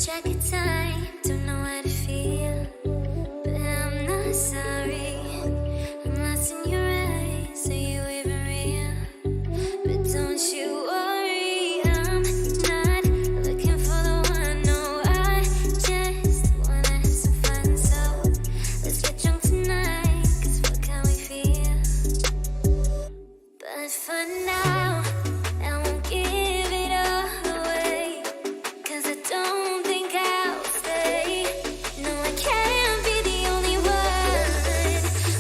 track of time, don't know how to feel, but I'm not sorry. I'm lost in your eyes, are you even real? But don't you worry, I'm not looking for the one. No, I just wanna have some fun. So let's get drunk tonight, 'cause what can we feel? But for now, I won't give it all away, 'cause I don't think I'll stay. No, I can't be the only one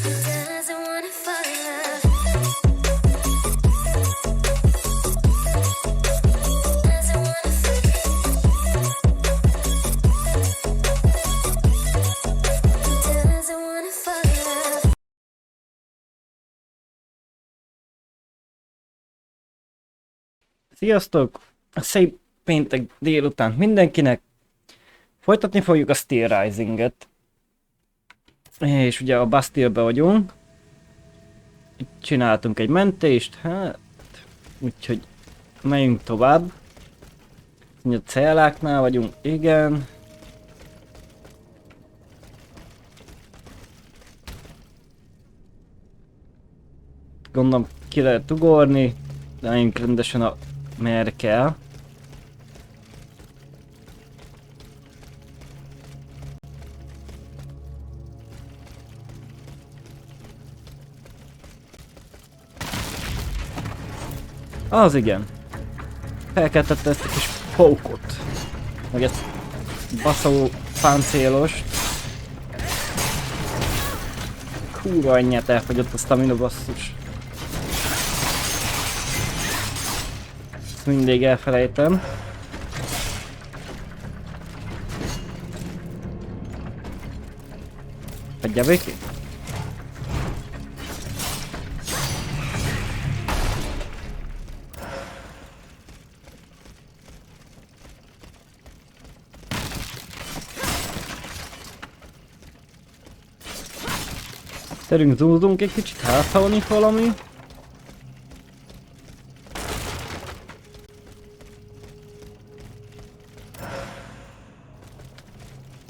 who doesn't wanna fall in love. Doesn't wanna fall in love. Doesn't wanna fall in love. Sziasztok! Szép péntek délután mindenkinek! Folytatni fogjuk a Steelrisinget. És ugye a Bastille-be vagyunk. Itt csináltunk egy mentést, hát... Úgyhogy megyünk tovább. A celláknál vagyunk, igen. Gondolom ki lehet ugorni, de menjünk rendesen a merre kell. Az igen. Felkeltette ezt a kis pókot. Meg ezt baszó páncélost. Kurva annyát elfogyott a stamina basszus. Ezt mindig elfelejtem. Hagyja békén? Szerünk zúzunk egy kicsit, hát ha van itt valami.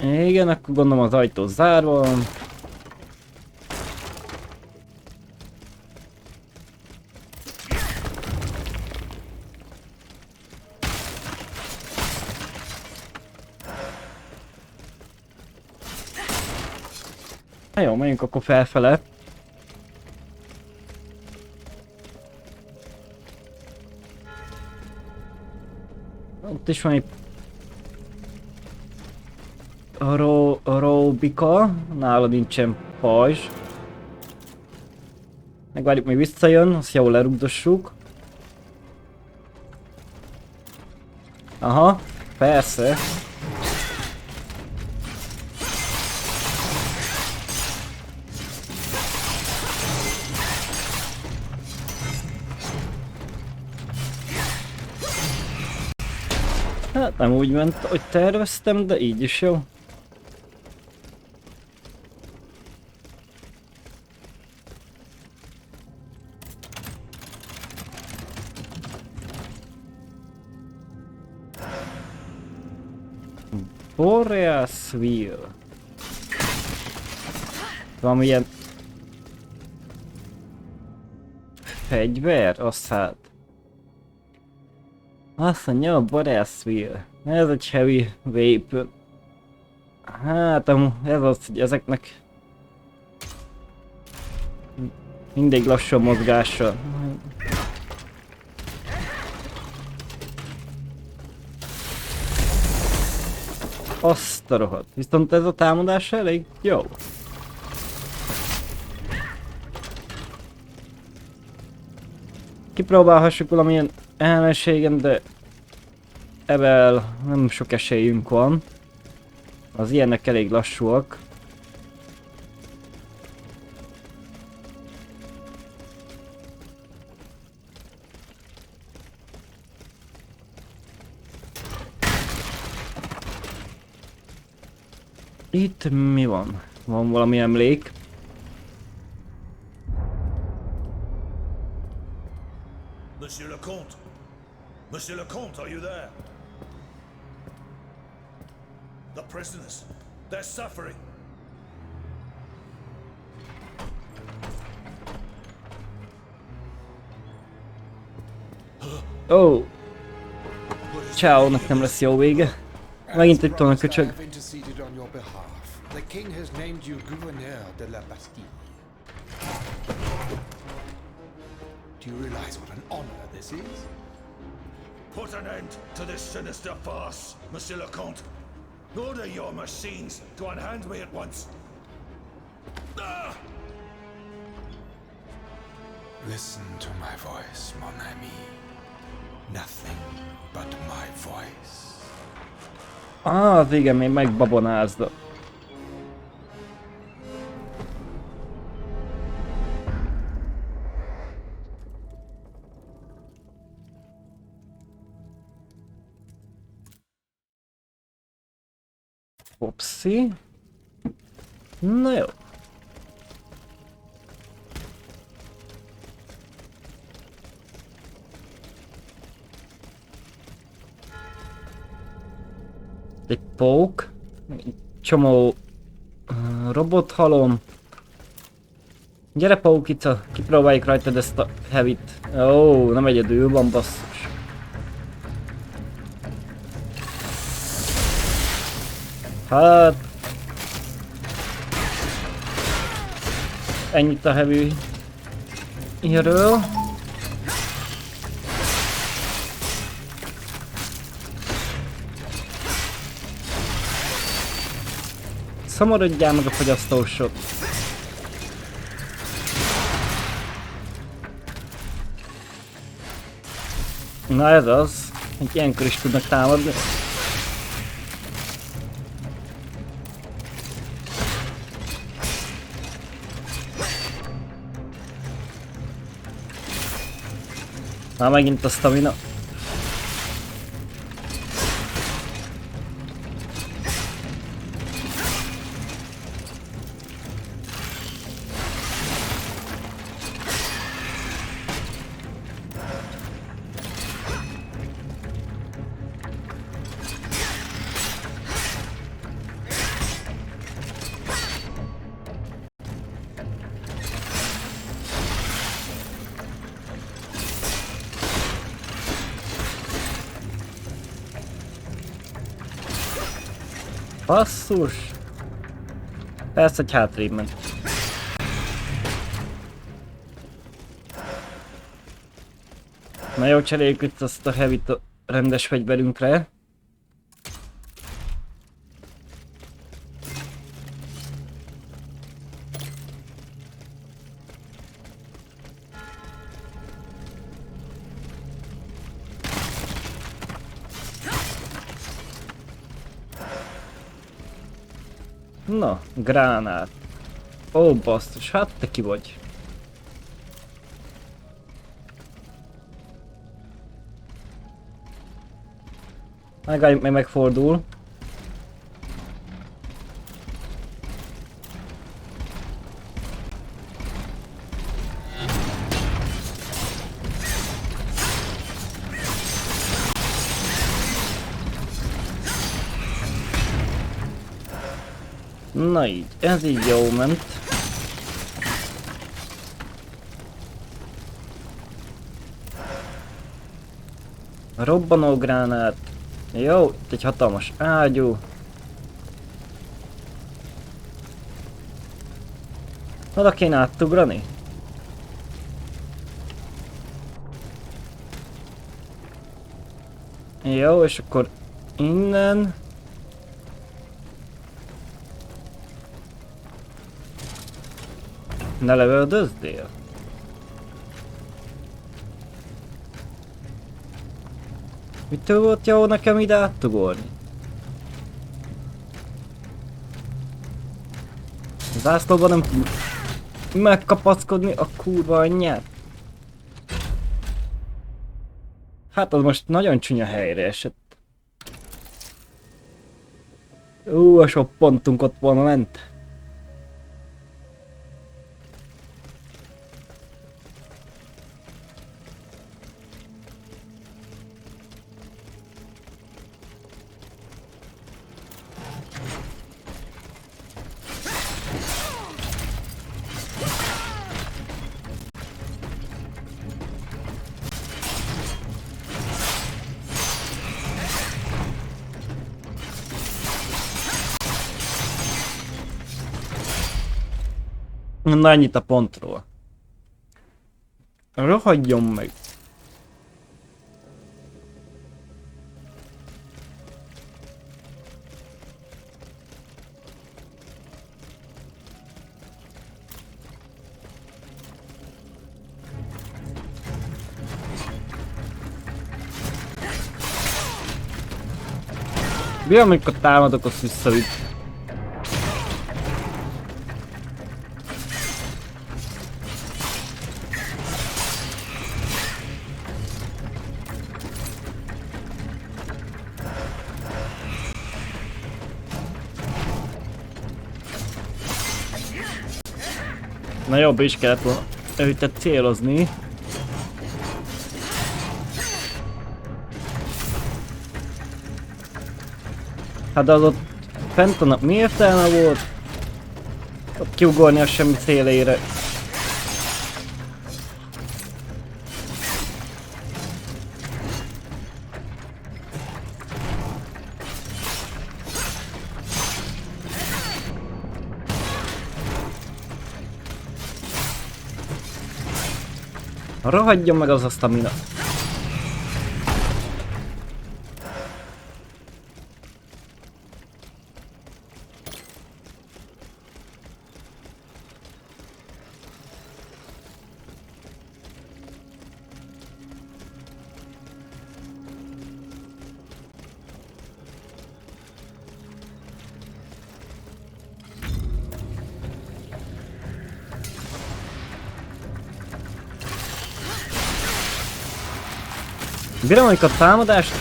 Igen, akkor gondolom az ajtó zárva van. Na jó, menjünk akkor felfele. Ott is van egy Robika, nála nincsen pajzs. Megvárjuk, még visszajön, azt jól lerugdossuk. Aha, persze. Hát nem úgy ment, hogy terveztem, de így is jó. Boreasville. Valamilyen fegyver? Azt hát. Azt mondja, a Boreasville. Ez egy heavy weapon. Hát ez az, hogy ezeknek mindig lassú a mozgása. Azt a rohadt. Viszont ez a támadás elég jó. Kipróbálhassuk valamilyen ellenségem, de ebben nem sok esélyünk van. Az ilyenek elég lassúak. Itt mi van? Van valami emlék? Monsieur le Comte! Monsieur le Comte, are you there? The prisoners. They're suffering. Ó! Ciao-nak nem lesz jó vége. Megint itt van a köcsög. I've interceded on your behalf. The king has named you gouverneur de la Bastille. Do you realize what an honor this is? Put an end to this sinister farce, Monsieur le Comte. Order your machines to unhand me at once. Ah! Listen to my voice, mon ami. Nothing but my voice. Az igen, még megbabonázda. Opszi. Na jó. Egy pók. Egy csomó robothalom. Gyere pókica, kipróbáljuk rajtad ezt a heavy-t. Ó, nem egyedül van, basszus. Hát... Ennyit a heavy erről. Szomorodjál meg a fogyasztósok. Na ez az, hogy ilyenkor is tudnak támadni. Már megint a stamina. Basszus! Persze, hogy hátrébb ment. Na jó, cseréljük itt azt a heavy-t a rendes fegyverünkre. Na, gránát. Ó, basszus, hát te ki vagy? Megálljuk, meg megfordul. Na így, ez így jó ment. Robbanógránát. Jó, itt egy hatalmas ágyú. Oda kéne átugrani? Jó, és akkor innen. Ne lövöldözdél? Mitől volt jó nekem ide áttugolni? Zászlóban nem tud megkapaszkodni a kurva anyját. Hát az most nagyon csúnya helyre esett. A sok pontunk ott volna ment. Na ennyit a pontról. Rohadjon meg. Mi amikor támadok, azt visszavitt. Na jobb is kellett volna őt célozni. Hát de az ott fent a nap mi értelme volt? Ott kiugorni a semmi szélére. Rohadjon meg az a stamina. Bírom, amikor a támadást,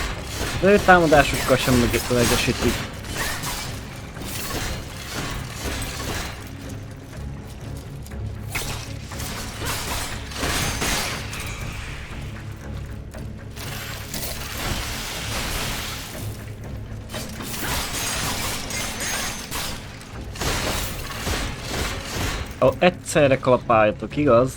de ő támadásokkal sem megesítik. Ó, egyszerre kalapáljatok, igaz?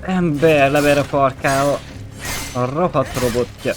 Ember, lever a farkába. A rohadt robotja.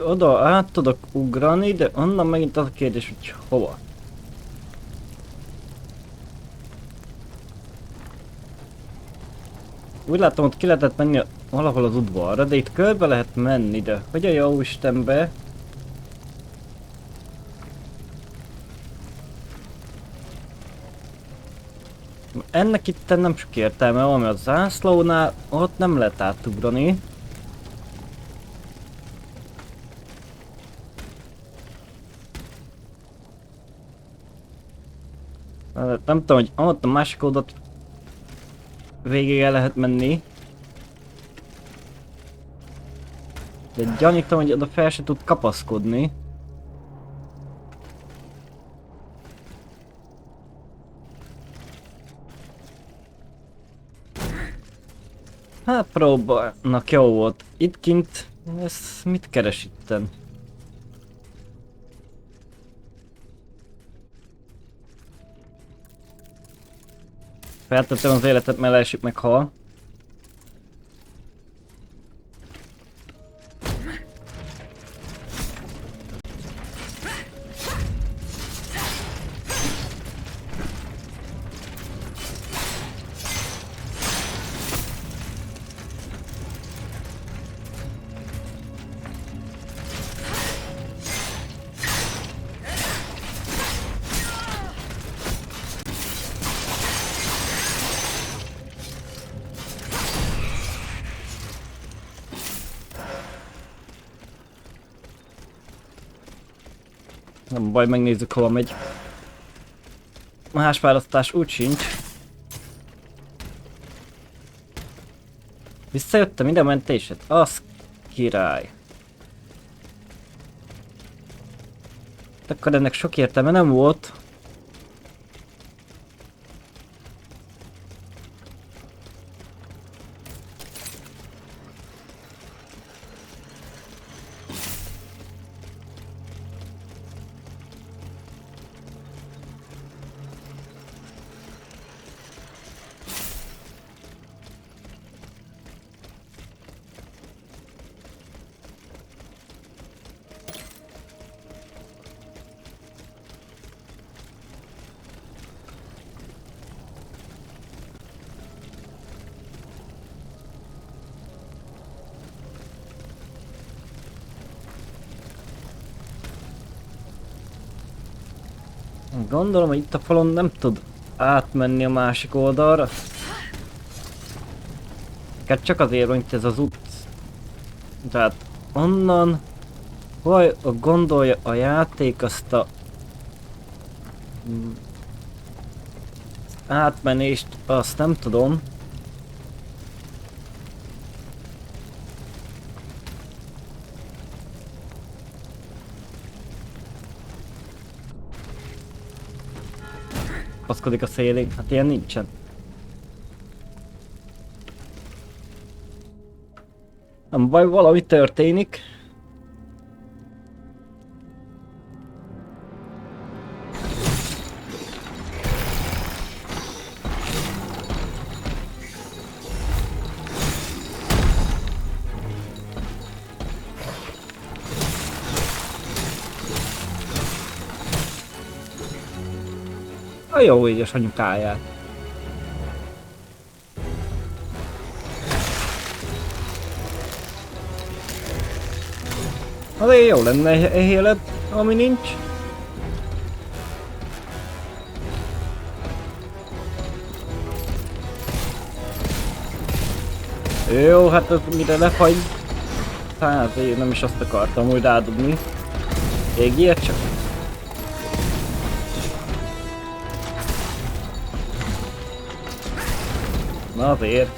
Oda át tudok ugrani, de onnan megint az a kérdés, hogy hova. Úgy látom, ott ki lehetett menni valahol az udvarra, de itt körbe lehet menni, de hogy a jó Istenbe? Ennek itt nem sok értelme van, mert a zászlónál ott nem lehet átugrani. Nem tudom, hogy ott a másik oldalt végig el lehet menni. De gyanítom, hogy oda fel se tud kapaszkodni. Hát próbálnak, jó volt. Itt kint, ez mit keres itten? Feltettem az életet, mert leesik meg hal. Nem baj, megnézzük hova megy. Más választás úgy sincs. Visszajöttem ide a mentésed? Az király. Akkor ennek sok értelme nem volt. Gondolom, hogy itt a falon nem tud átmenni a másik oldalra. Hát csak azért van itt ez az út. Tehát onnan, vagy gondolja a játék azt a átmenést, azt nem tudom. Paszkodik a szélén, hát ilyen nincsen. Nem baj, valami történik. A jó édes anyukáját. Azért jó lenne egy élet, ami nincs. Jó, hát ez mire lefagy. Hát én nem is azt akartam úgy rádobni. Még ilyet csak. Na azért.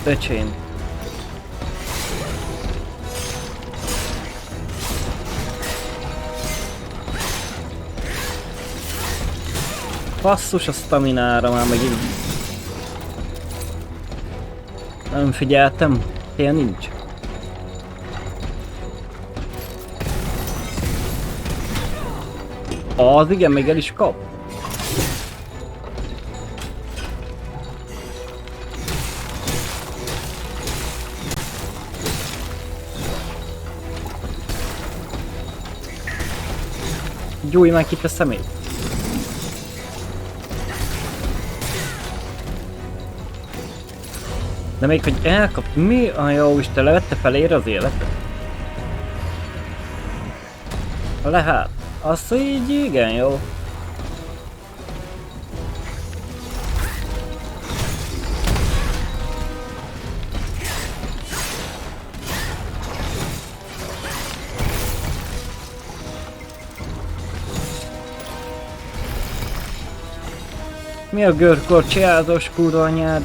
Öcsém. Basszus a staminára már megint. Nem figyeltem, ilyen nincs. Az igen, még el is kap. Gyújj meg itt a szemét. De még hogy elkap, mi a jó Isten, levette felére az életet? Lehet, az így igen jó. Mi a görkorcsiázós kurva anyád?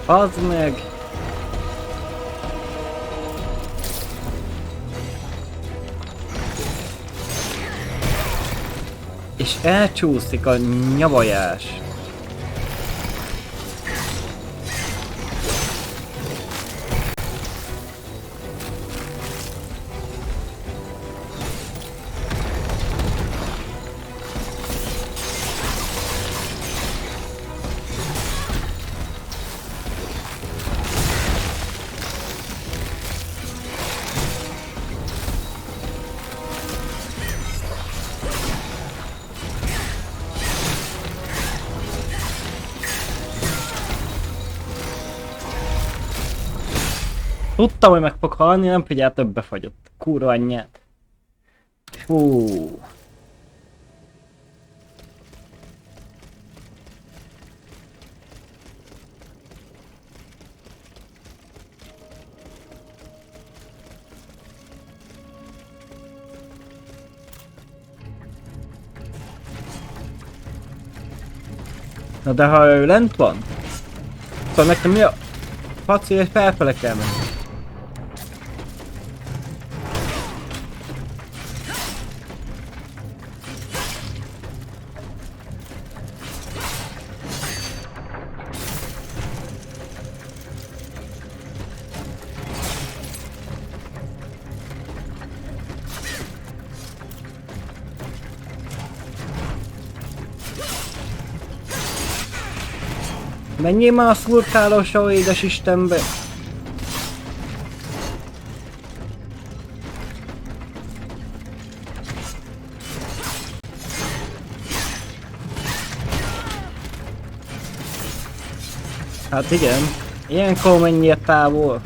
Az meg! És elcsúszik a nyavajás. Tudtam, hogy meg fog halni, nem figyel, többe fagyott. Kurva anyját. Fú. Na de ha ő lent van, akkor nekem mi a faci, hogy felfele kell menni. Menjél már a szurkálósó édes Istenbe! Hát igen, ilyenkor menjél távol!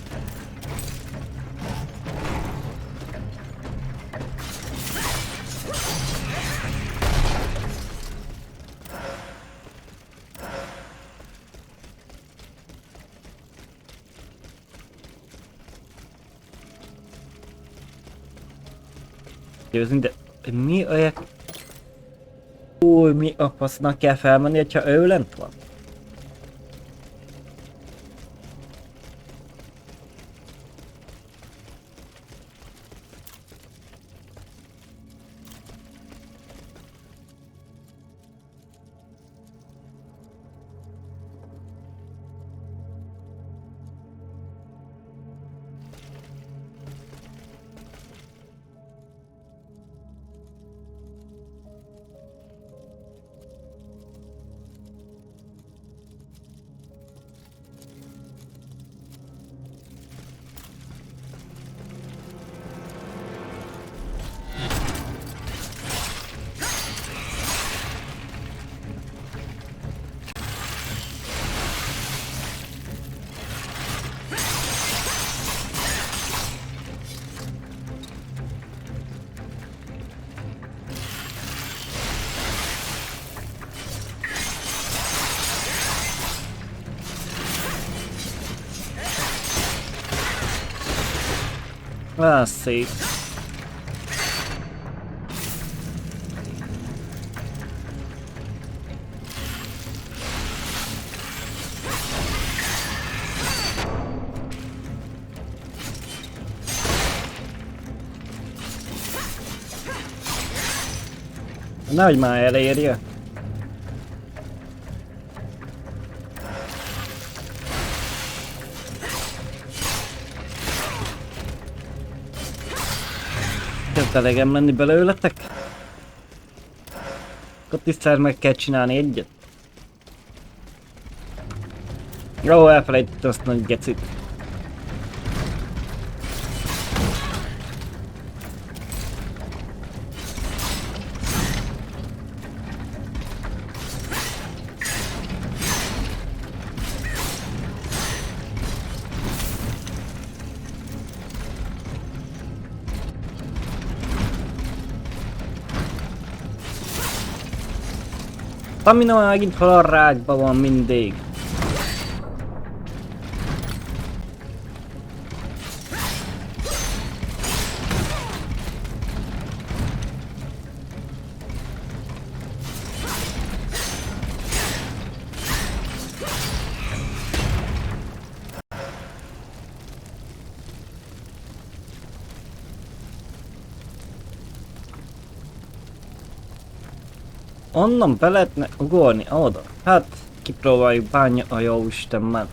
Győzni, de mi olyan... Új, mi a fasznak kell felmenni, hogyha ő lent van? Ah, szép. Nehogy már elérje. Kezd elegem lenni belőletek? Akkor tisztán meg kell csinálni egyet. Jó, elfelejtettem azt nagy gecit. Tamina már megint hol a rákban van mindig. Onnan be lehetne ugorni oda. Hát, kipróbáljuk, bánja a jó Isten már.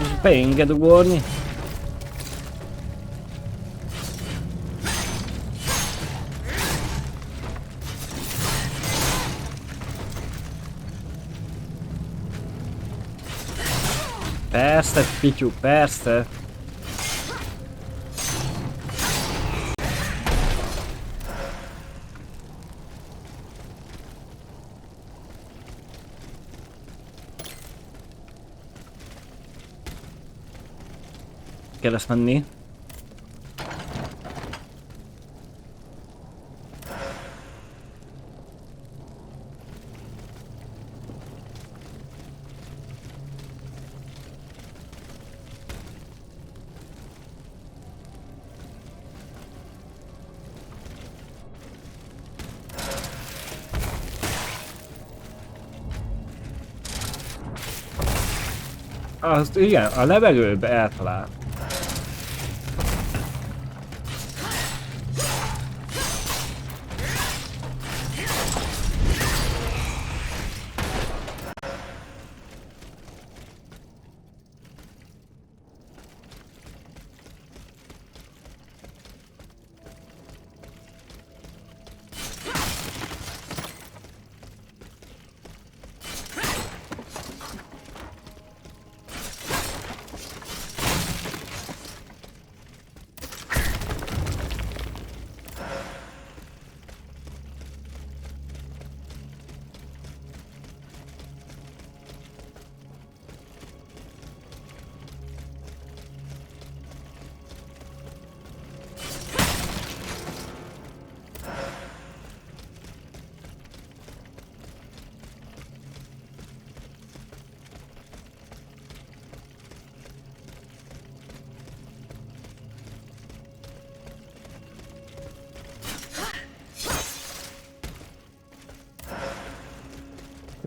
És beenged ugorni. Persze, Pityu, persze. kell lesz menni. Azt igen, a levegőbe eltalál.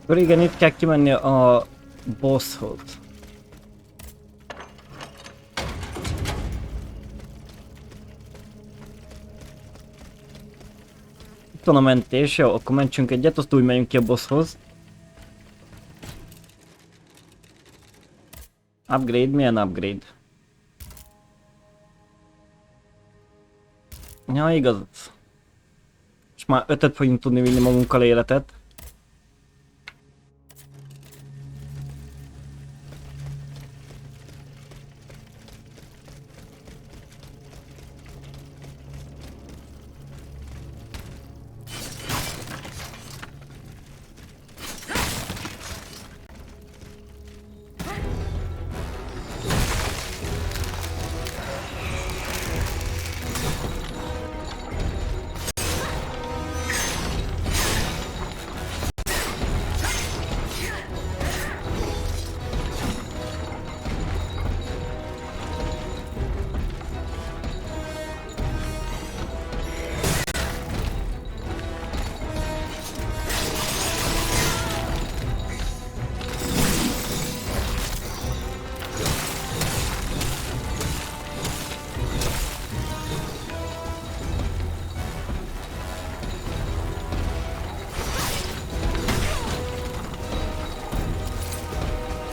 Akkor igen, itt kell kimenni a bosshoz. Itt van a mentés, jó, akkor mentsünk egyet, azt úgy megyünk ki a bosshoz. Upgrade, milyen upgrade? Ja, igaz. És már 5-et fogunk tudni vinni magunkkal életet.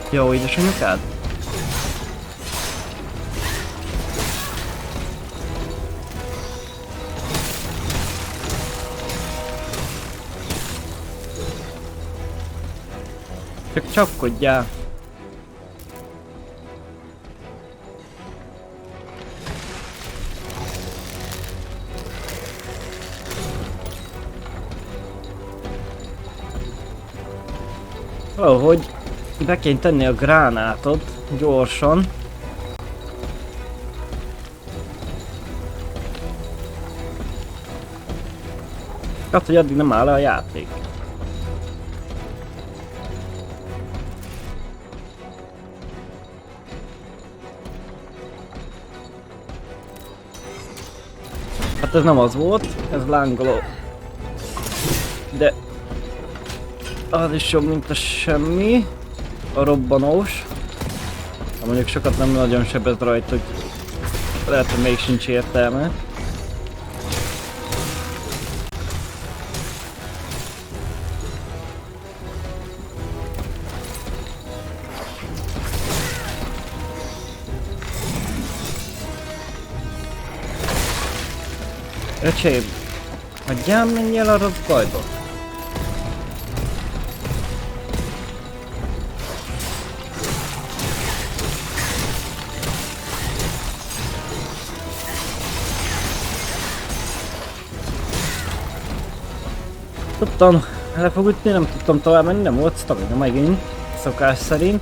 Jó, édesanyukád? Csak csapkodjál! Valahogy be kell tenni a gránátot gyorsan. Hát, hogy addig nem áll le a játék. Hát ez nem az volt, ez lángoló. De az is jobb, mint a semmi. A robbanós. Ha mondjuk sokat nem nagyon sebez rajta, hogy lehet, hogy még sincs értelme. Öcsém, hagyjál, menjél a rossz bajba. Tudtam, le fog ütni, nem tudtam tovább menni, nem volt stamina megint, szokás szerint.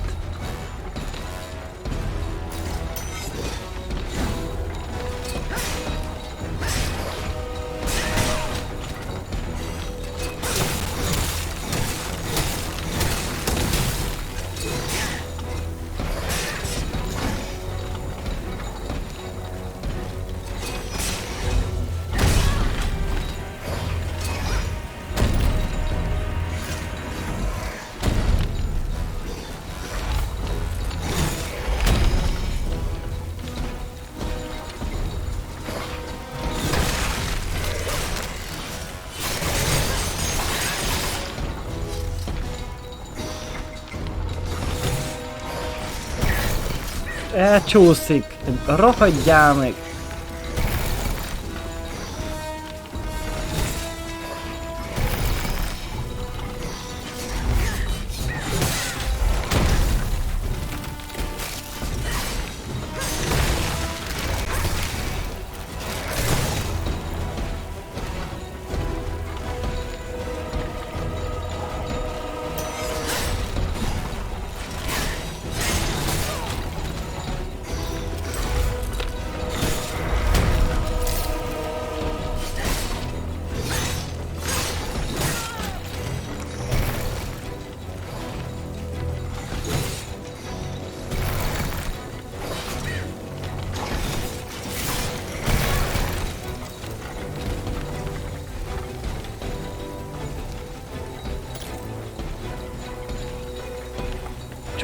Elcsúszik! Rohadjál meg!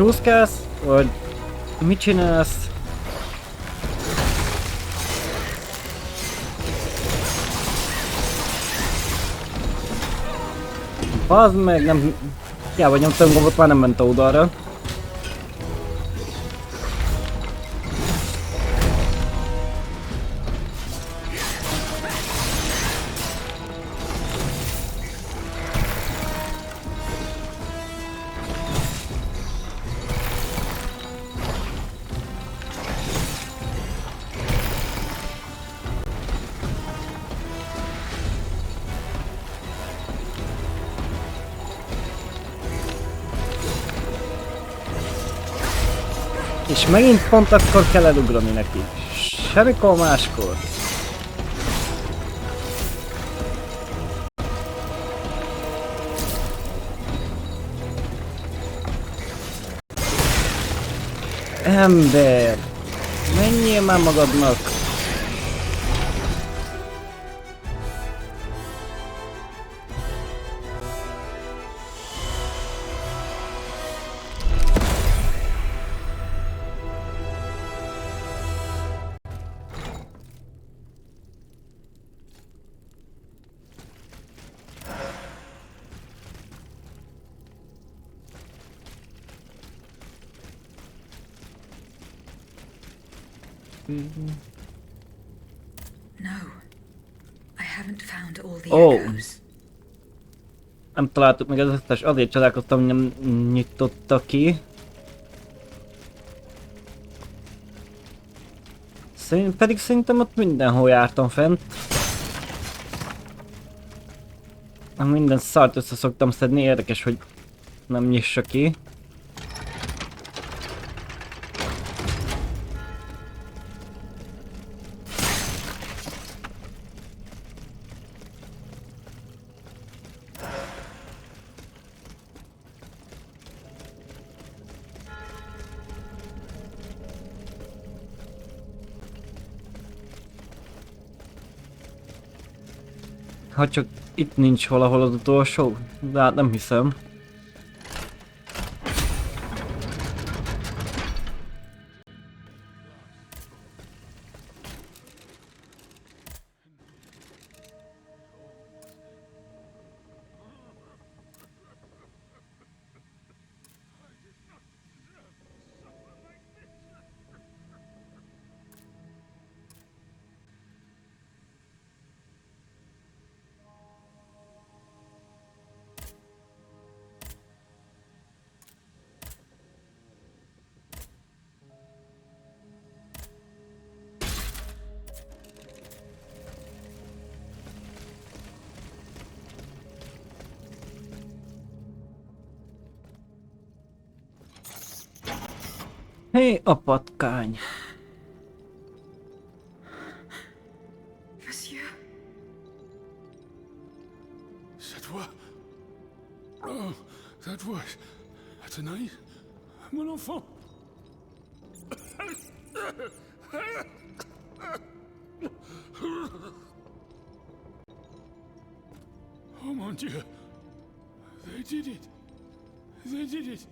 Csúszkálsz? Vagy mit csinálsz? Bazd meg, nem... Hiába nyomtam gombot, már nem ment oldalra. És megint pont akkor kell elugrani neki. Semmikor máskor. Ember! Menjél már magadnak! No. I haven't found all the Oh. echoes. Nem találtuk meg az összes, azért csodálkoztam, hogy nem nyitotta ki. Pedig szerintem ott mindenhol jártam fent. Minden szart össze szoktam szedni, érdekes, hogy nem nyissa ki. Ha csak itt nincs valahol az utolsó, de hát nem hiszem. Hé, a patkány! Monsieur, C'est toi? Oh, that voice. Tonight? Mon enfant? Oh mon Dieu. They did it. They did it.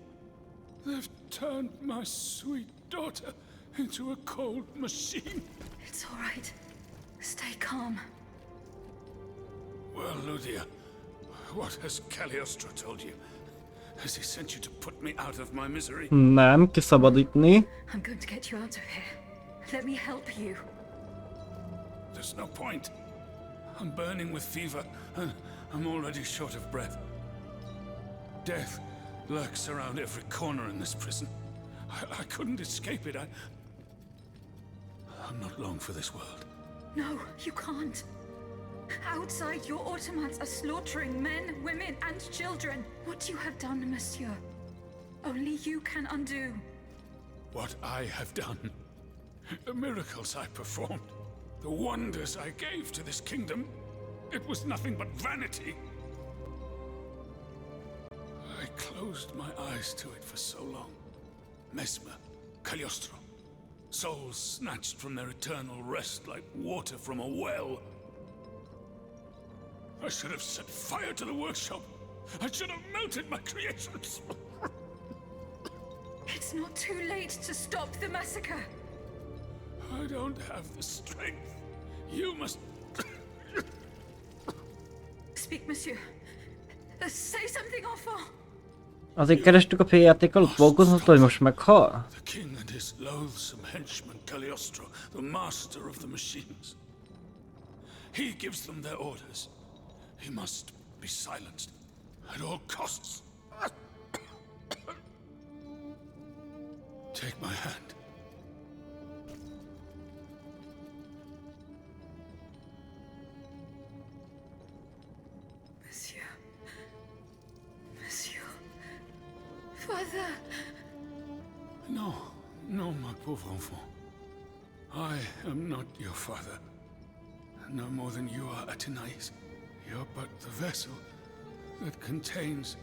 They've turned my sweet daughter into a cold machine. it's all right. Stay calm. Well, Ludia, what has Cagliostro told you? Has he sent you to put me out of my misery? Nem, kiszabadítani. I'm going to get you out of here. Let me help you. There's no point. I'm burning with fever, and I'm already short of breath. Death lurks around every corner in this prison. I couldn't escape it. I'm not long for this world. No, you can't. Outside, your automats are slaughtering men, women, and children. What you have done, monsieur, only you can undo. What I have done, the miracles I performed, the wonders I gave to this kingdom, it was nothing but vanity. I closed my eyes to it for so long. Mesmer, Cagliostro, souls snatched from their eternal rest like water from a well. I should have set fire to the workshop. I should have melted my creations. It's not too late to stop the massacre. I don't have the strength. You must... Speak, monsieur. Say something enfant. Azért kerestük a P-játék alatt Volkoznot, hogy most meghal? The king and his loathsome henchman Cagliostro, the master of the machines. He gives them their orders. He must be silenced at all costs. Take my hand. Monsieur. Monsieur. Father. No, no, my pauvre enfant. I am not your father. No more than you are Athenais. You're but the vessel that contains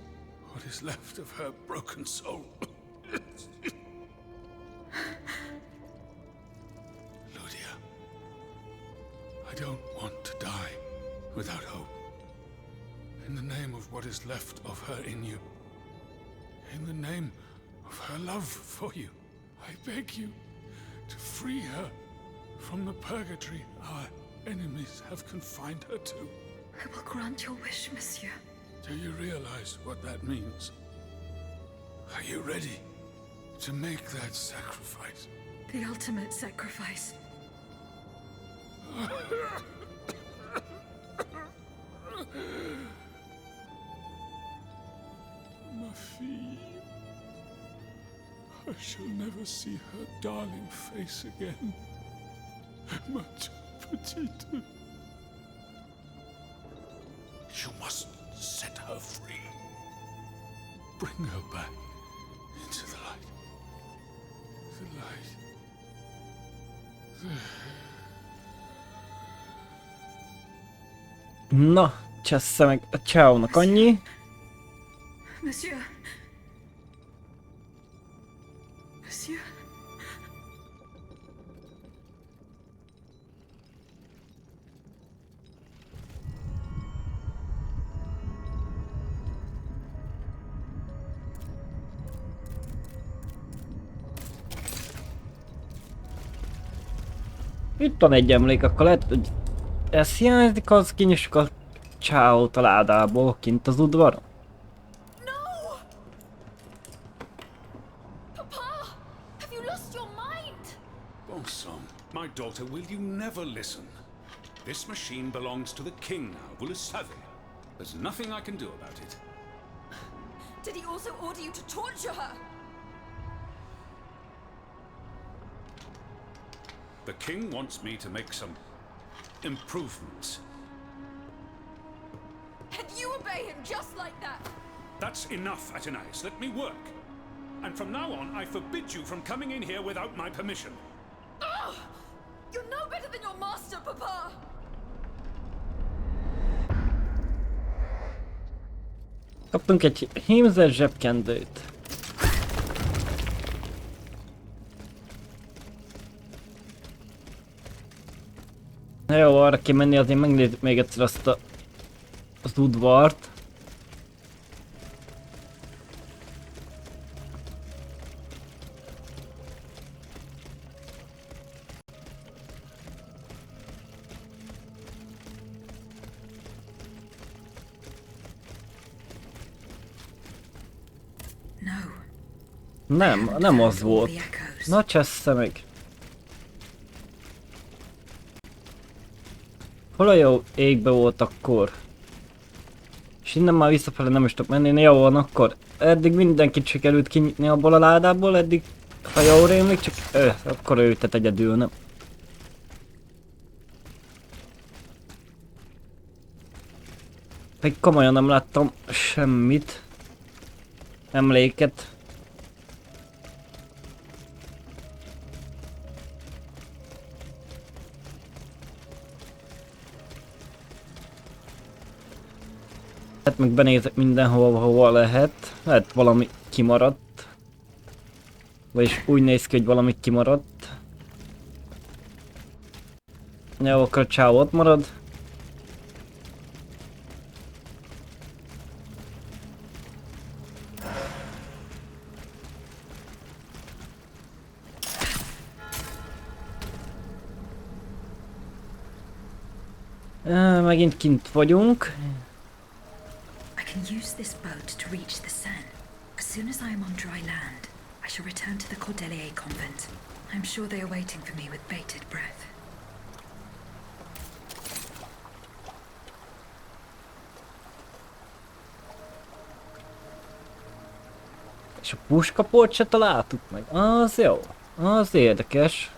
what is left of her broken soul. Ludia, I don't want to die without hope. In the name of what is left of her in you, in the name of her love for you, I beg you to free her from the purgatory our enemies have confined her to. I will grant your wish, monsieur. Do you realize what that means? Are you ready to make that sacrifice? The ultimate sacrifice. Ma fille. I shall never see her darling face again. Ma petite. You must set her free. Bring her back into the light. The light. Na, csessze meg a Csáónak annyi. Monsieur. Monsieur. Itt van egy emlék, akkor lehet, hogy ez hiányzik, az kinyissuk a Csáót a ládából kint az udvaron. No! Papa! Have you lost your mind? Bon sang, my daughter, will you never listen? This machine belongs to the king now, vous le savez. There's nothing I can do about it. Did he also order you to torture her? The king wants me to make some improvements. And you obey him just like that? That's enough, Athenais. Let me work. And from now on, I forbid you from coming in here without my permission. Ugh! You're no better than your master, Papa! Kaptunk egy hímzett zsebkendőt. Na jó, arra kell menni, azért megnézzük még egyszer azt az udvart. Nem az volt. Na csessze meg. Hol a jó égbe volt akkor? És innen már visszafele nem is tudok menni, jó van akkor. Eddig mindenkit sikerült kinyitni abból a ládából, eddig, ha jól rémlik, csak akkor ő tett egyedül, nem? Még komolyan nem láttam semmit. Emléket. Hát meg benézek mindenhova, hova lehet. Lehet valami kimaradt. Vagyis úgy néz ki, hogy valami kimaradt. Jó, akkor a csáv ott marad. Megint kint vagyunk. I can use this boat to reach the Seine. As soon as I am on dry land, I shall return to the Cordelier convent. I'm sure they are waiting for me with bated breath. És a puskaport se találtuk meg. Az jó. Az érdekes.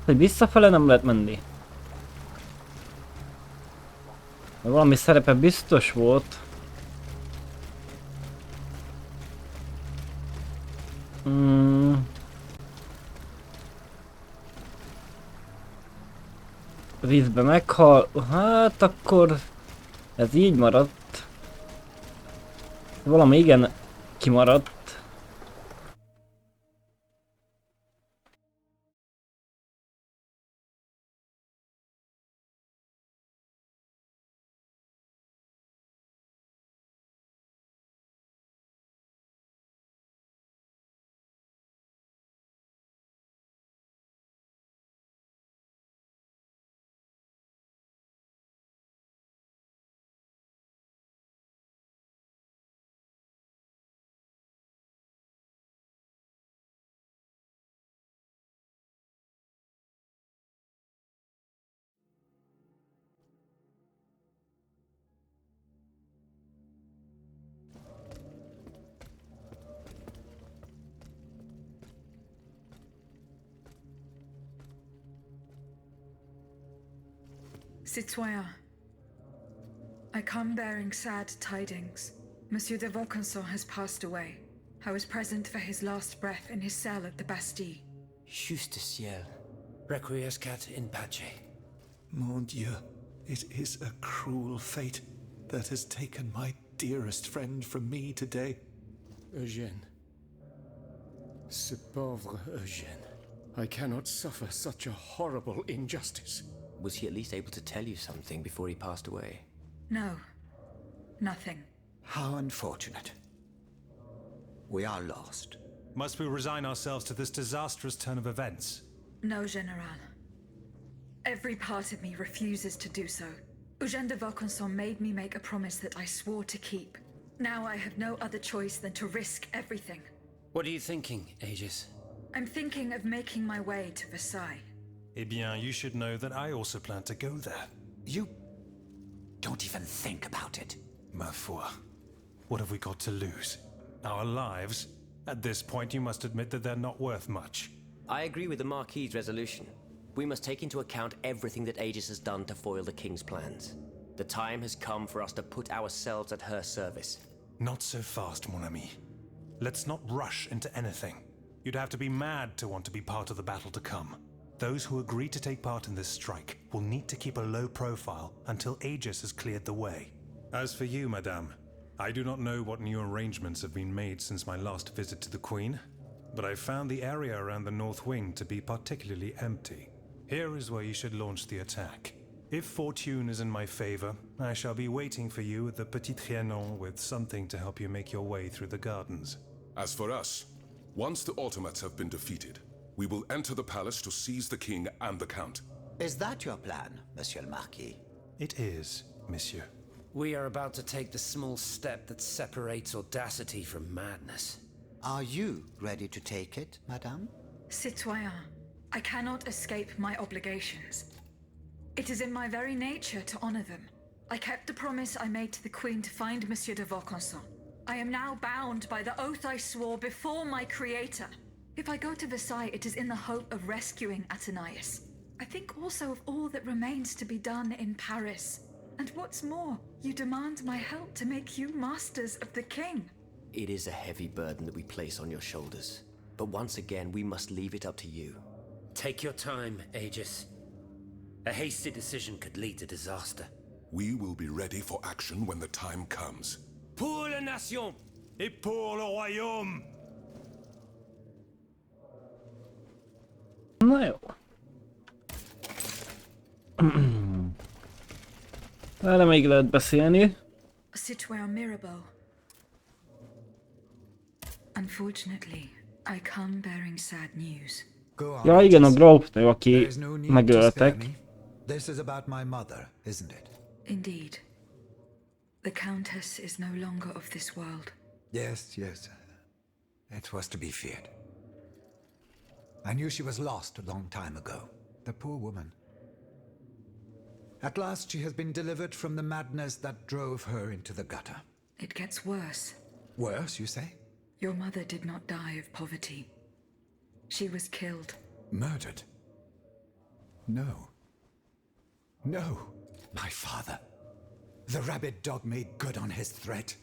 Hogy visszafele nem lehet menni. De valami szerepe biztos volt. Vízbe meghal. Hát akkor ez így maradt. Valami igen kimaradt. Citoyen, I come bearing sad tidings. Monsieur de Vaucanson has passed away. I was present for his last breath in his cell at the Bastille. Juste ciel. Requiescat in pace. Mon Dieu, it is a cruel fate that has taken my dearest friend from me today. Eugène. Ce pauvre Eugène. I cannot suffer such a horrible injustice. Was he at least able to tell you something before he passed away? No, nothing. How unfortunate. We are lost. Must we resign ourselves to this disastrous turn of events? No, General. Every part of me refuses to do so. Eugène de Vaucanson made me make a promise that I swore to keep. Now I have no other choice than to risk everything. What are you thinking, Aegis? I'm thinking of making my way to Versailles. Eh bien, you should know that I also plan to go there. You don't even think about it. Ma foi. What have we got to lose? Our lives? At this point, you must admit that they're not worth much. I agree with the Marquis's resolution. We must take into account everything that Aegis has done to foil the King's plans. The time has come for us to put ourselves at her service. Not so fast, mon ami. Let's not rush into anything. You'd have to be mad to want to be part of the battle to come. Those who agree to take part in this strike will need to keep a low profile until Aegis has cleared the way. As for you, madame, I do not know what new arrangements have been made since my last visit to the Queen, but I found the area around the North Wing to be particularly empty. Here is where you should launch the attack. If fortune is in my favor, I shall be waiting for you at the Petit Trianon with something to help you make your way through the gardens. As for us, once the Automats have been defeated, we will enter the palace to seize the king and the count. Is that your plan, Monsieur le Marquis? It is, monsieur. We are about to take the small step that separates audacity from madness. Are you ready to take it, madame? Citoyen, I cannot escape my obligations. It is in my very nature to honor them. I kept the promise I made to the Queen to find Monsieur de Vaucanson. I am now bound by the oath I swore before my creator. If I go to Versailles, it is in the hope of rescuing Athenais. I think also of all that remains to be done in Paris. And what's more, you demand my help to make you masters of the king. It is a heavy burden that we place on your shoulders. But once again, we must leave it up to you. Take your time, Aegis. A hasty decision could lead to disaster. We will be ready for action when the time comes. Pour la nation! Et pour le royaume! Na jó. Vele még lehet beszélni. Citoyen Mirabeau. Unfortunately, I come bearing sad news. Go on. Ja igen, a grófnő, aki There's no need to spare megöltek. me. This is about my mother, isn't it? Indeed. The Countess is no longer of this world. Yes, yes. It was to be feared. I knew she was lost a long time ago. The poor woman. At last she has been delivered from the madness that drove her into the gutter. It gets worse. Worse, you say? Your mother did not die of poverty. She was killed. Murdered? No. No. My father. The rabid dog made good on his threat.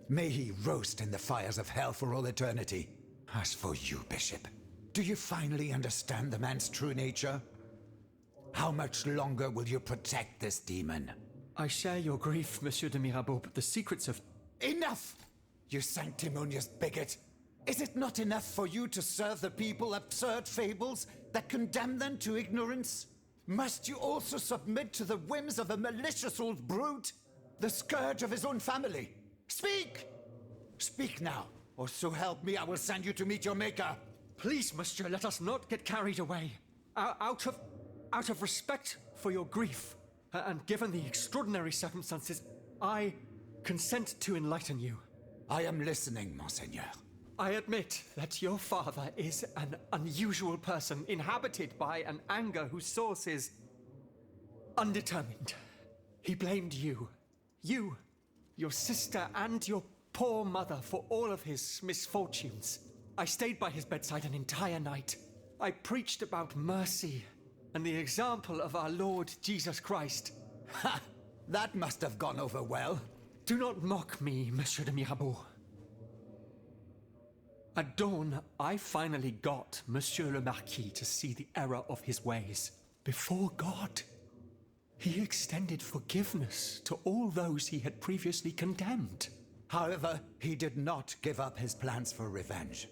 May he roast in the fires of hell for all eternity. As for you, Bishop, do you finally understand the man's true nature? How much longer will you protect this demon? I share your grief, Monsieur de Mirabeau, but the secrets of... Enough! You sanctimonious bigot! Is it not enough for you to serve the people absurd fables that condemn them to ignorance? Must you also submit to the whims of a malicious old brute? The scourge of his own family? Speak! Speak now, or so help me, I will send you to meet your maker. Please, Monsieur, let us not get carried away. Out of respect for your grief, and given the extraordinary circumstances, I consent to enlighten you. I am listening, Monseigneur. I admit that your father is an unusual person, inhabited by an anger whose source is undetermined. He blamed you, your sister, and your poor mother for all of his misfortunes. I stayed by his bedside an entire night. I preached about mercy and the example of our Lord Jesus Christ. Ha! That must have gone over well. Do not mock me, Monsieur de Mirabeau. At dawn, I finally got Monsieur le Marquis to see the error of his ways. Before God, he extended forgiveness to all those he had previously condemned. However, he did not give up his plans for revenge.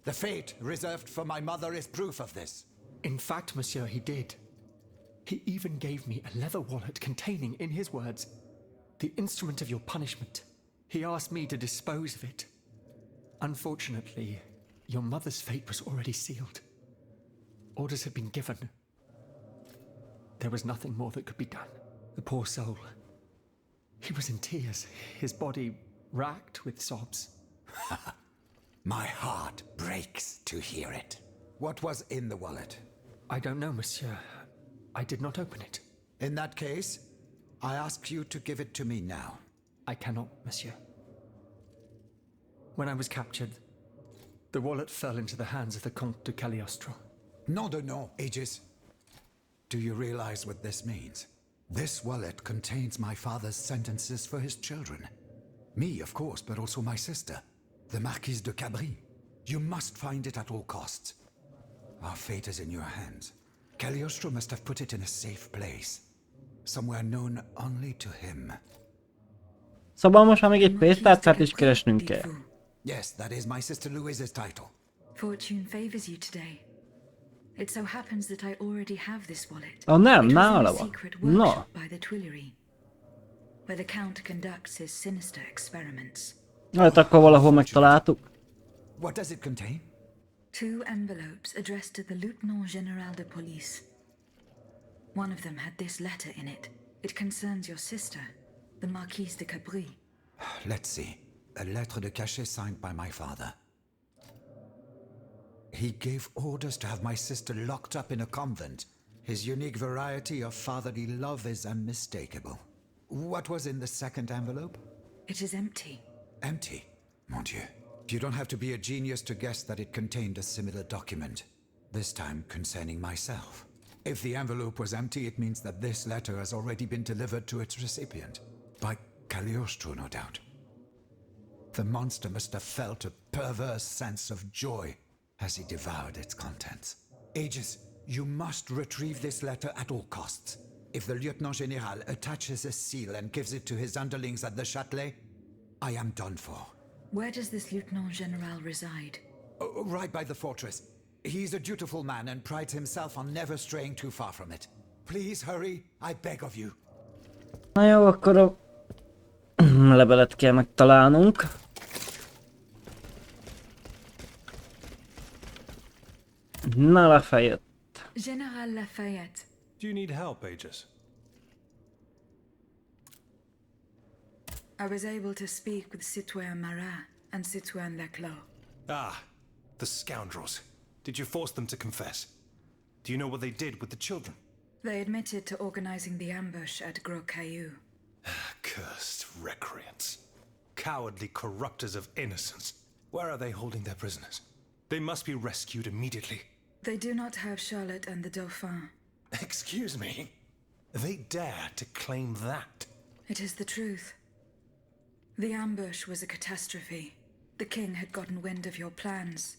The fate reserved for my mother is proof of this. In fact, Monsieur, he did. He even gave me a leather wallet containing, in his words, the instrument of your punishment. He asked me to dispose of it. Unfortunately, your mother's fate was already sealed. Orders had been given. There was nothing more that could be done. The poor soul. He was in tears, his body racked with sobs. My heart breaks to hear it. What was in the wallet? I don't know, Monsieur. I did not open it. In that case, I ask you to give it to me now. I cannot, Monsieur. When I was captured, the wallet fell into the hands of the Comte de Cagliostro. Nom de nom, Aegis. Do you realize what this means? This wallet contains my father's sentences for his children. Me, of course, but also my sister, the Marquise de Cabri. You must find it at all costs. Our fate is in your hands. Cagliostro must have put it in a safe place. Somewhere known only to him. Szóval most már még egy pénztárcát is keresnünk kell. Yes, that is my sister Louise's title. Fortune favors you today. It so happens that I already have this wallet. Oh nem, It was in nála a van. secret No. workshop by the Tuileries, where the Count conducts his sinister experiments. Hát akkor valahol megtaláltuk. What does it contain? 2 envelopes addressed to the Lieutenant General de Police. One of them had this letter in it. It concerns your sister. The Marquise de Capri. Let's see. A lettre de cachet signed by my father. He gave orders to have my sister locked up in a convent. His unique variety of fatherly love is unmistakable. What was in the second envelope? It is empty. Empty? Mon Dieu. You don't have to be a genius to guess that it contained a similar document. This time concerning myself. If the envelope was empty, it means that this letter has already been delivered to its recipient. By Cagliostro, no doubt. The monster must have felt a perverse sense of joy as he devoured its contents. Aegis, you must retrieve this letter at all costs. If the Lieutenant General attaches a seal and gives it to his underlings at the Châtelet, I am done for. Where does this Lieutenant General reside? Right by the fortress. He's a dutiful man and prides himself on never straying too far from it. Please hurry, I beg of you. Na jó, akkor a levelet kell megtalálnunk. Na, Lafayette. General Lafayette. Do you need help, Aegis? I was able to speak with Citoyen Marat and Citoyen Leclos. Ah, the scoundrels. Did you force them to confess? Do you know what they did with the children? They admitted to organizing the ambush at Gros Caillou. Cursed recreants. Cowardly corrupters of innocence. Where are they holding their prisoners? They must be rescued immediately. They do not have Charlotte and the Dauphin. Excuse me? They dare to claim that? It is the truth. The ambush was a catastrophe. The king had gotten wind of your plans.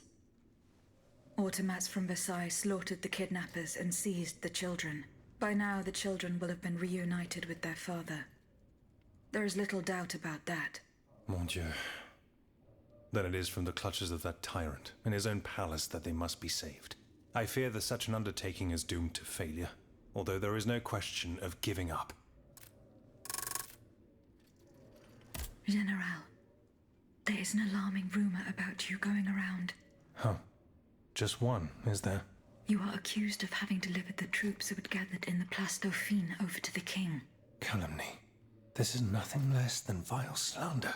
Automats from Versailles slaughtered the kidnappers and seized the children. By now, the children will have been reunited with their father. There is little doubt about that. Mon Dieu. Then it is from the clutches of that tyrant in his own palace that they must be saved. I fear that such an undertaking is doomed to failure, although there is no question of giving up. General, there is an alarming rumor about you going around. Huh. Just one, is there? You are accused of having delivered the troops who had gathered in the Place Dauphine over to the king. Calumny. This is nothing less than vile slander.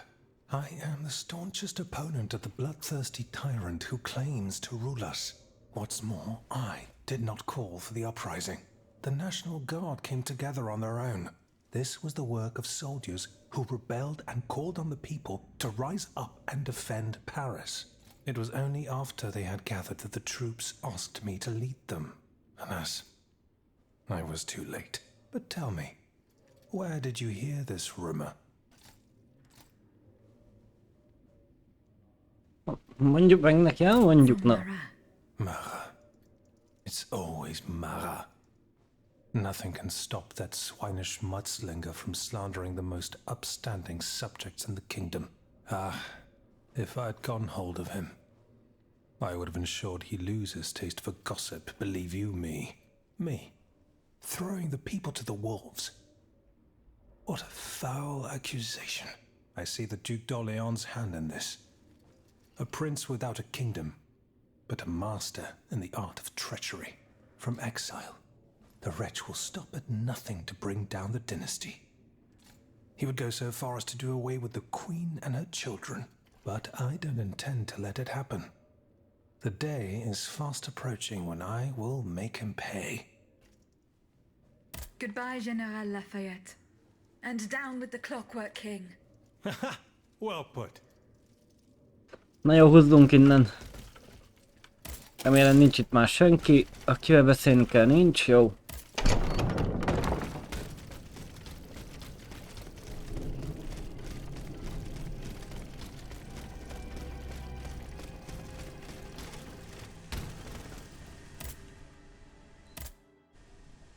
I am the staunchest opponent of the bloodthirsty tyrant who claims to rule us. What's more, I did not call for the uprising. The National Guard came together on their own. This was the work of soldiers who rebelled and called on the people to rise up and defend Paris. It was only after they had gathered that the troops asked me to lead them. Alas, I was too late. But tell me, where did you hear this rumor? Mondjuk meg neki, mondjuk na. Marat. It's always Marat. Nothing can stop that swinish mudslinger from slandering the most upstanding subjects in the kingdom. Ah, if I'd gotten hold of him, I would have ensured he loses taste for gossip, believe you me. Me, throwing the people to the wolves. What a foul accusation. I see the Duc d'Orléans' hand in this. A prince without a kingdom, but a master in the art of treachery. From exile, the wretch will stop at nothing to bring down the dynasty. He would go so far as to do away with the queen and her children, but I don't intend to let it happen. The day is fast approaching when I will make him pay. Goodbye, General Lafayette. And down with the Clockwork King. Well put. Na jó, húzzunk innen. Remélem nincs itt már senki, akivel beszélni kell, nincs, jó.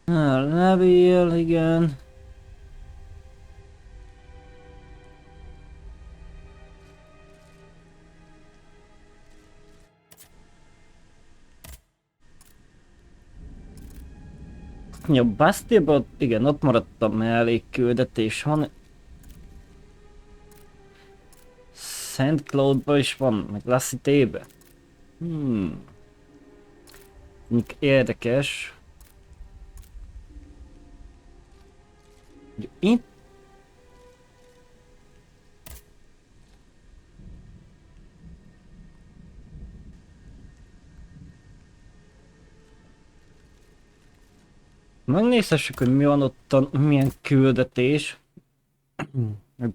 Levél, igen. Jó, Bastille-ban, igen, ott maradtam, mert elég küldetés van. Saint Claude-ban is van, meg La Cité-ben. Érdekes. Itt Megnézhessük, hogy mi van ottan, milyen küldetés.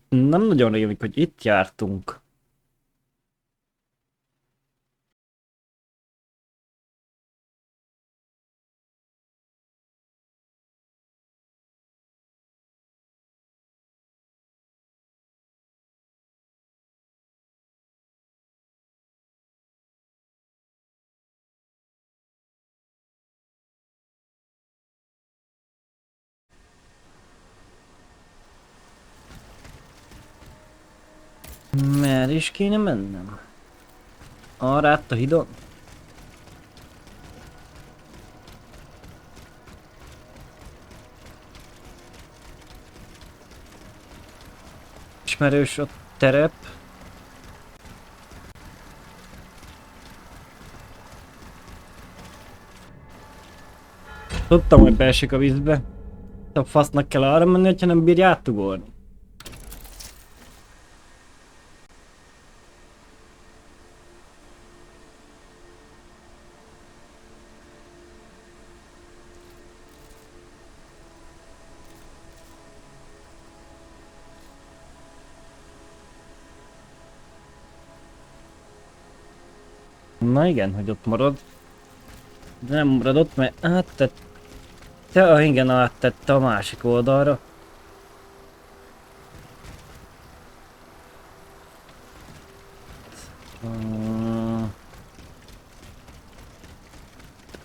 Nem nagyon rémlik, hogy itt jártunk. Merre is kéne mennem? Arra át a hidon? Ismerős a terep. Tudtam, hogy beesik a vízbe. A fasznak kell arra menni, hogyha nem bírja átugorni. Na igen, hogy ott marad. De nem marad ott, mert áttette, igen, áttette a másik oldalra.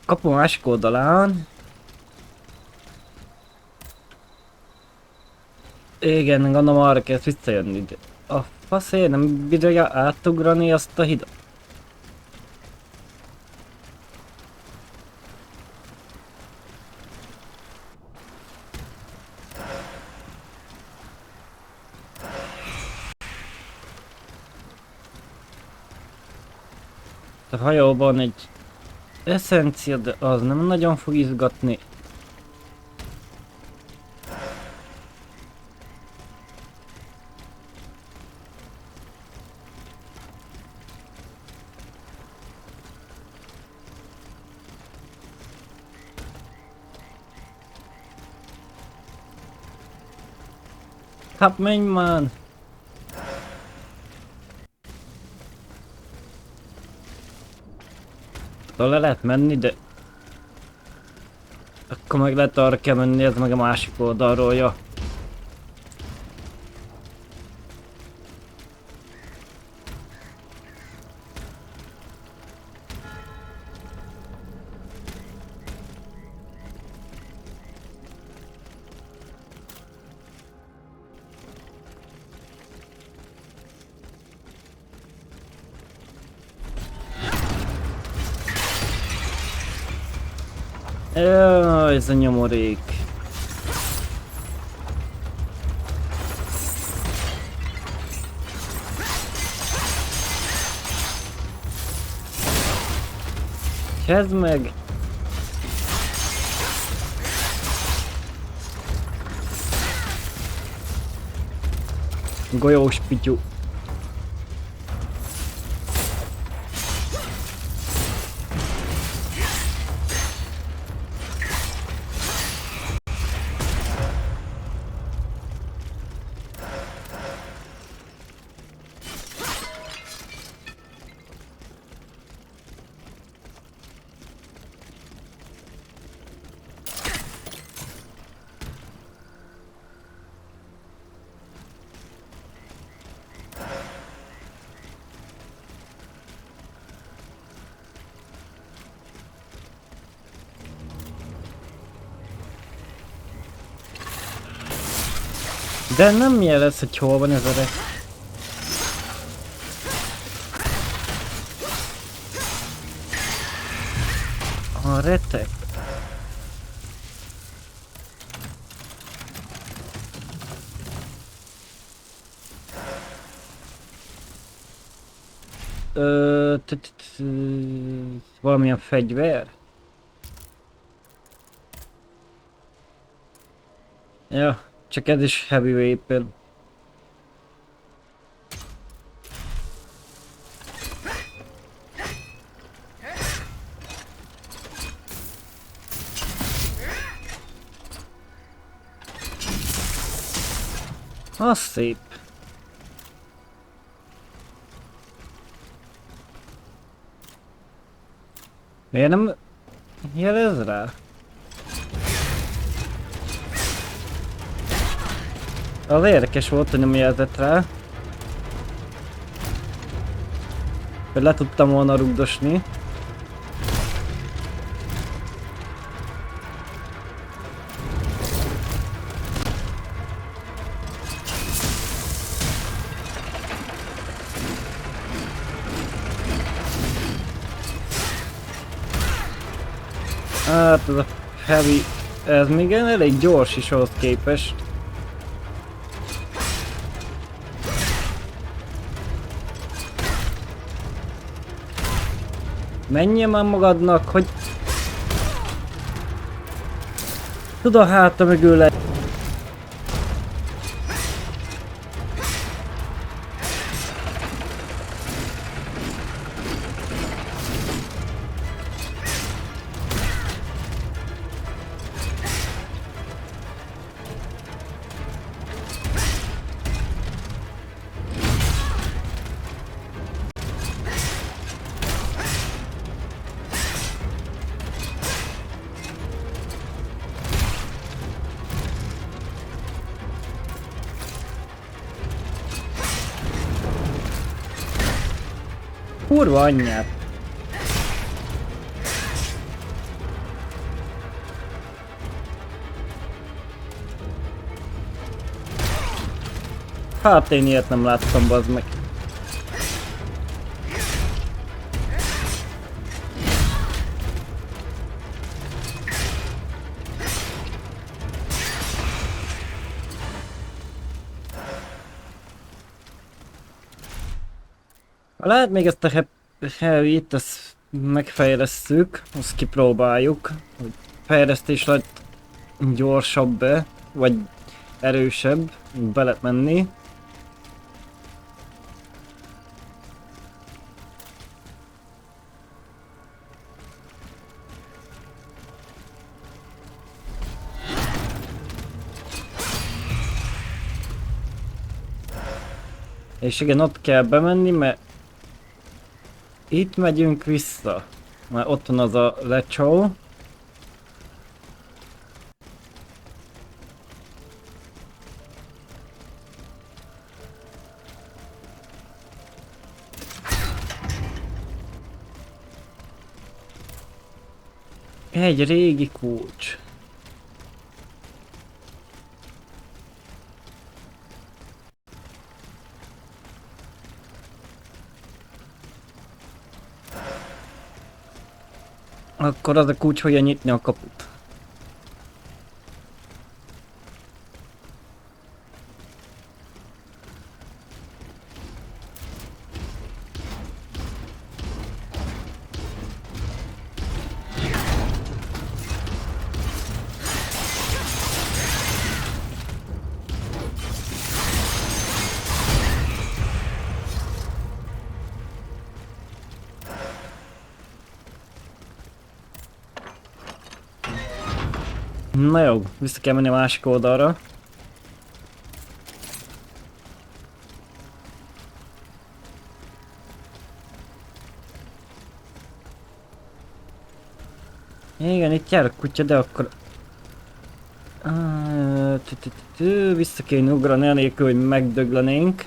Kapu másik oldalán. Igen, gondolom arra kell visszajönni. De a faszért nem bírja átugrani azt a hidat. A hajóban egy eszencia, de az nem nagyon fog izgatni. Hát menj már! Le lehet menni, de... Akkor meg lehet arra kell menni, ez meg a másik oldalról, ja. Jaj, ez a nyomorék. Kezd meg! Golyós pityú. De nem jelez, hogy hol van ez a rek. A retek. Valamilyen fegyver? Ja, csak ez is heavy weapon. Az szép. Miért nem jelez rá? Az érdekes volt, hogy nem jelzett rá. Hogy le tudtam volna rugdosni. Hát ez a heavy, ez még elég gyors is ahhoz képest. Menjél már magadnak, hogy... Tud a háta mögül le... Kurva anyját! Hát én ilyet nem láttam, bazd meg. Lehet még ezt a heavy-t, ezt megfejlesszük, azt kipróbáljuk, hogy fejlesztés lett gyorsabb vagy erősebb, be lehet menni. És igen, ott kell bemenni, mert itt megyünk vissza. Már ott van az a lecsó. Egy régi kulcs. Akkor az a kulcs fogja nyitni a kaput. Na jó, vissza kell menni a másik oldalra. Igen, itt jár a kutya, de akkor... Vissza kéne ugrani anélkül, hogy megdöglenénk.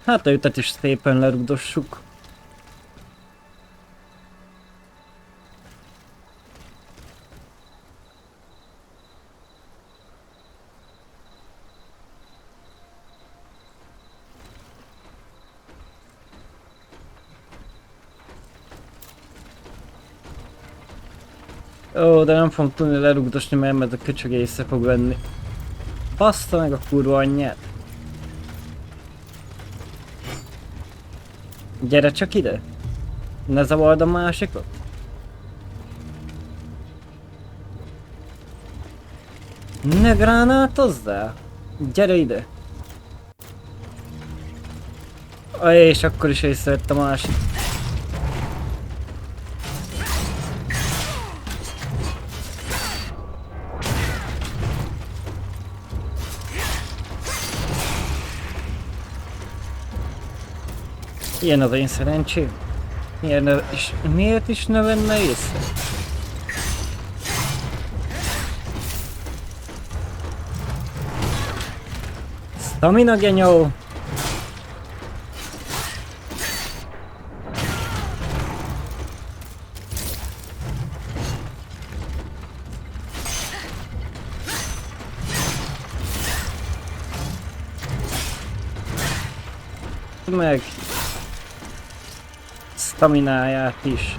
Hát a ütet is szépen lerugdossuk. Ó, de nem fogom tudni lerugdosni, mert ez a köcsög észre fog venni. Bassza meg a kurva anyját. Gyere csak ide. Ne zavard a másikot. Ne gránátozzál. Gyere ide. És akkor is észrevett a másik. Ilyen az én szerencsém. Miért is ne venne észre? Stamina genyó! Meg stamináját is.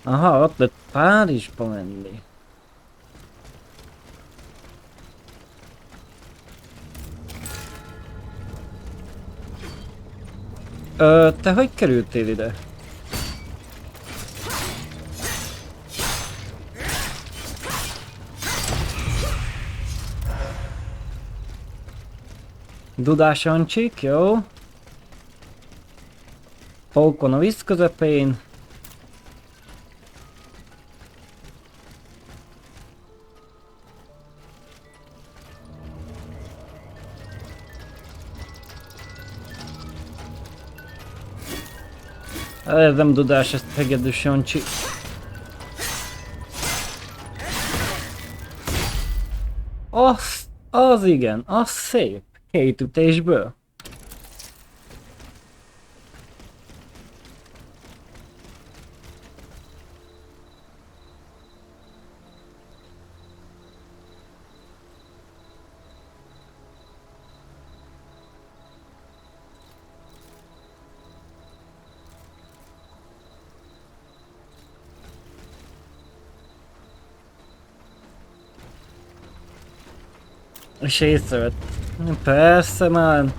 Aha, ott lett Párizsba menni. Te hogy kerültél ide? Dudás Ancsik, jó. Pókon a víz közepén. Ez nem dudás, ez hegedűs Jancsi. Az igen, az szép. Két ütésből. És észrevett. Persze már.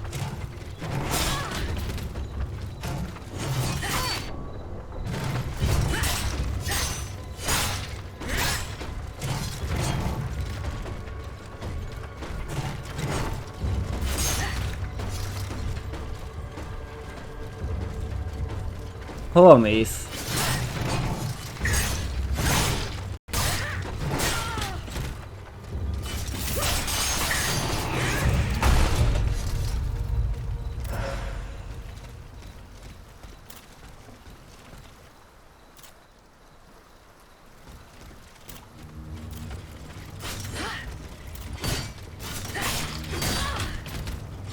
Hova mész?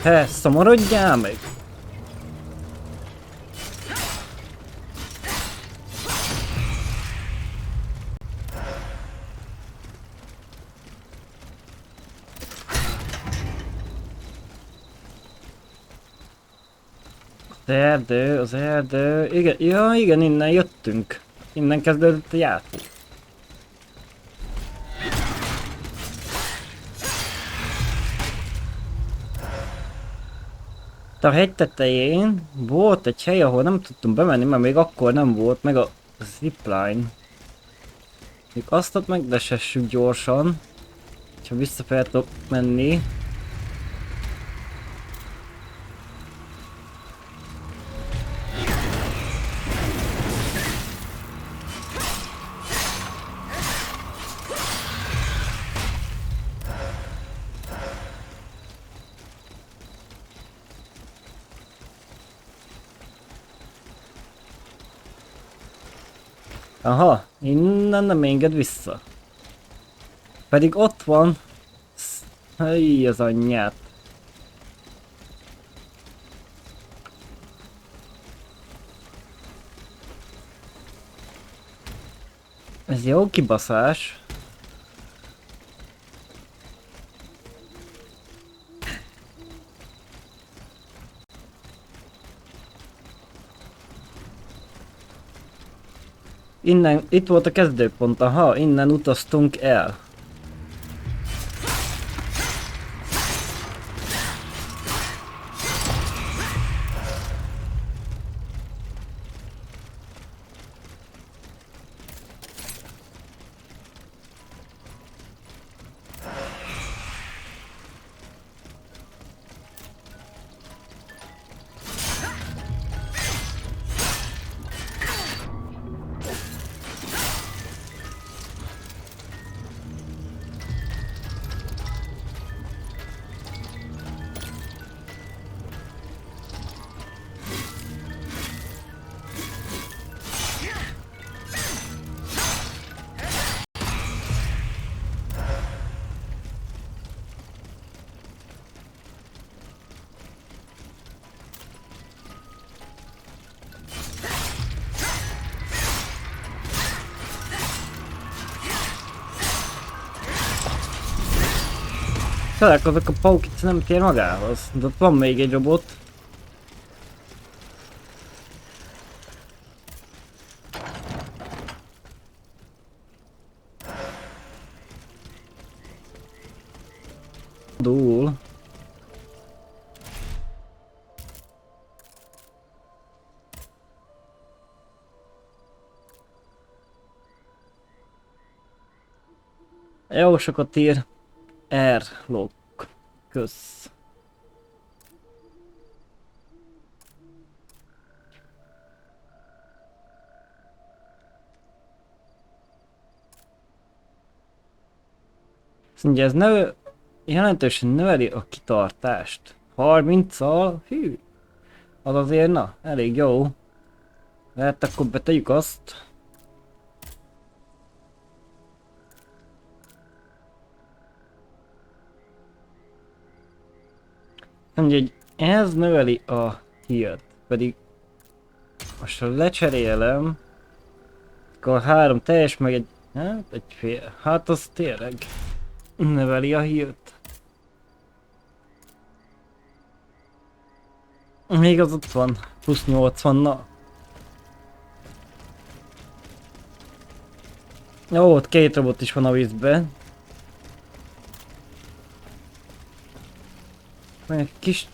Te, szomorodjál meg! Az erdő, igen, ja igen, innen jöttünk. Innen kezdődött a játék. A hegy tetején volt egy hely, ahol nem tudtunk bemenni, mert még akkor nem volt meg a zipline. Még azt ott megdesessük gyorsan, ha vissza fel tudok menni. Aha, innen nem enged vissza. Pedig ott van. Hely, az anyját. Ez jó kibaszás. Innen, itt volt a kezdőpont, aha, innen utaztunk el. Találkozok a pauk, itt nem tér magához, de ott van még egy robot. Dúl. Jó sokat ír. Airlock. Kösz. Azt mondja, ez jelentősen növeli a kitartást. 30-al? Hű. Az azért, na, elég jó. Lehet akkor betegyük azt. Mondja, hogy ez növeli a hírt, pedig most ha lecserélem, akkor 3 teljes, meg egy, hát egy fél, hát az tényleg növeli a hírt. Még az ott van, plusz 80-nal. Jó, ott 2 robot is van a vízben. Egy kis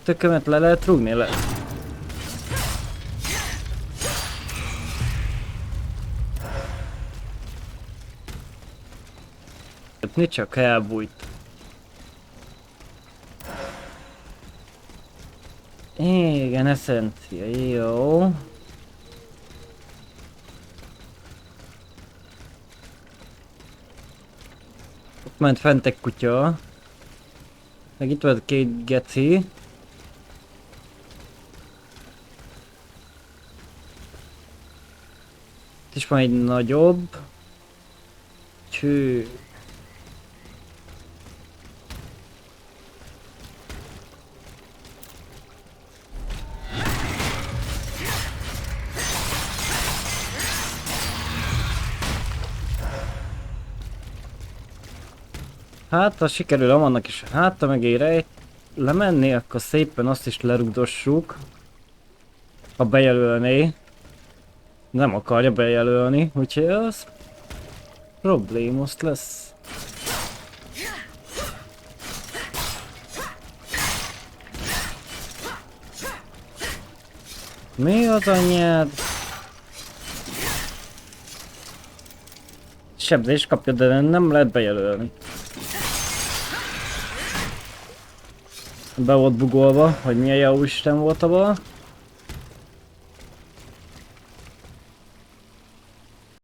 tökömet le lehet rúgni le. Mi csak elbújt. Igen, eszencia, jó. Ott ment fent egy kutya. Meg itt van 2 geci. Itt is van egy nagyobb. Cső. Hát, ha sikerül annak is háta mögére lemenni, akkor szépen azt is lerugdossuk. Ha bejelölné. Nem akarja bejelölni, úgyhogy az problémos lesz. Mi az anyád? Sebzést kapja, de nem lehet bejelölni. Be volt bugolva, hogy milyen jó Isten volt abban.